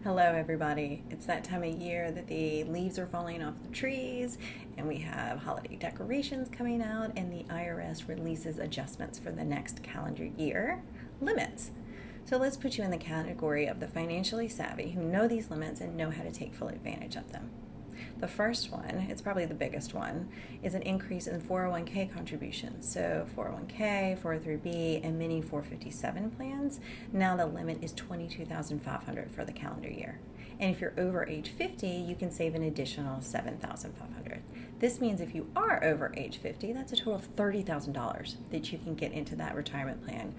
Hello, everybody. It's that time of year that the leaves are falling off the trees, and we have holiday decorations coming out, and the IRS releases adjustments for the next calendar year limits. So let's put you in the category of the financially savvy who know these limits and know how to take full advantage of them. The first one, it's probably the biggest one, is an increase in 401k contributions. So 401k, 403b, and many 457 plans. Now the limit is $22,500 for the calendar year. And if you're over age 50, you can save an additional $7,500. This means if you are over age 50, that's a total of $30,000 that you can get into that retirement plan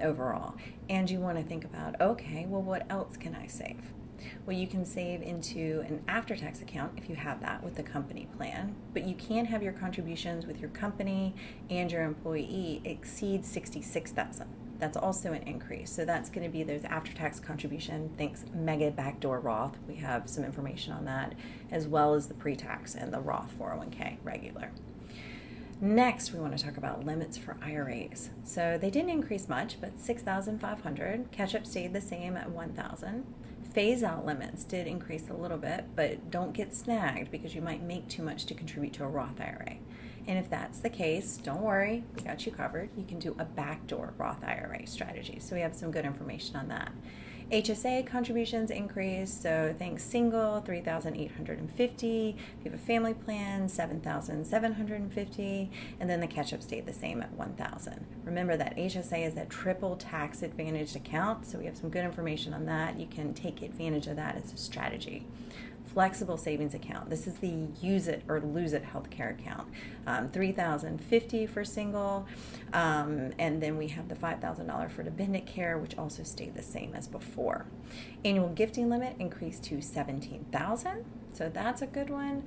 overall. And you want to think about, okay, well, what else can I save? Well, you can save into an after-tax account if you have that with the company plan, but you can have your contributions with your company and your employee exceed $66,000. That's also an increase. So that's going to be those after-tax contribution. Thanks, mega backdoor Roth. We have some information on that, as well as the pre-tax and the Roth 401k regular. Next, we want to talk about limits for IRAs. So they didn't increase much, but $6,500. Catch-up stayed the same at $1,000. Phase-out limits did increase a little bit, but don't get snagged because you might make too much to contribute to a Roth IRA. And if that's the case, don't worry, we got you covered. You can do a backdoor Roth IRA strategy. So we have some good information on that. HSA contributions increased, so thanks single, $3,850. If you have a family plan, $7,750, and then the catch-up stayed the same at $1,000. Remember that HSA is that triple tax advantaged account, so we have some good information on that. You can take advantage of that as a strategy. Flexible savings account. This is the use it or lose it healthcare account. $3,050 for single, and then we have the $5,000 for dependent care, which also stayed the same as before. Annual gifting limit increased to $17,000. So that's a good one.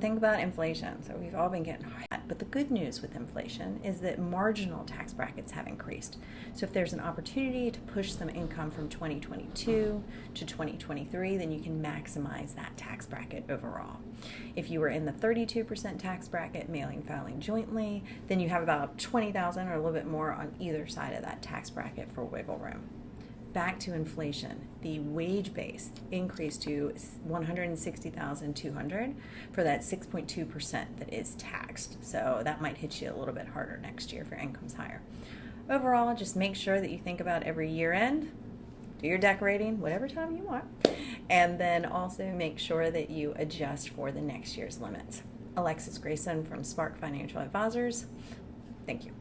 Think about inflation. So we've all been getting hot. But the good news with inflation is that marginal tax brackets have increased. So if there's an opportunity to push some income from 2022 to 2023, then you can maximize that tax bracket overall. If you were in the 32% tax bracket, filing jointly, then you have about $20,000 or a little bit more on either side of that tax bracket for wiggle room. Back to inflation, the wage base increased to $160,200 for that 6.2% that is taxed. So that might hit you a little bit harder next year if your income's higher. Overall, just make sure that you think about every year end, do your decorating, whatever time you want, and then also make sure that you adjust for the next year's limits. Alexis Grayson from Spark Financial Advisors. Thank you.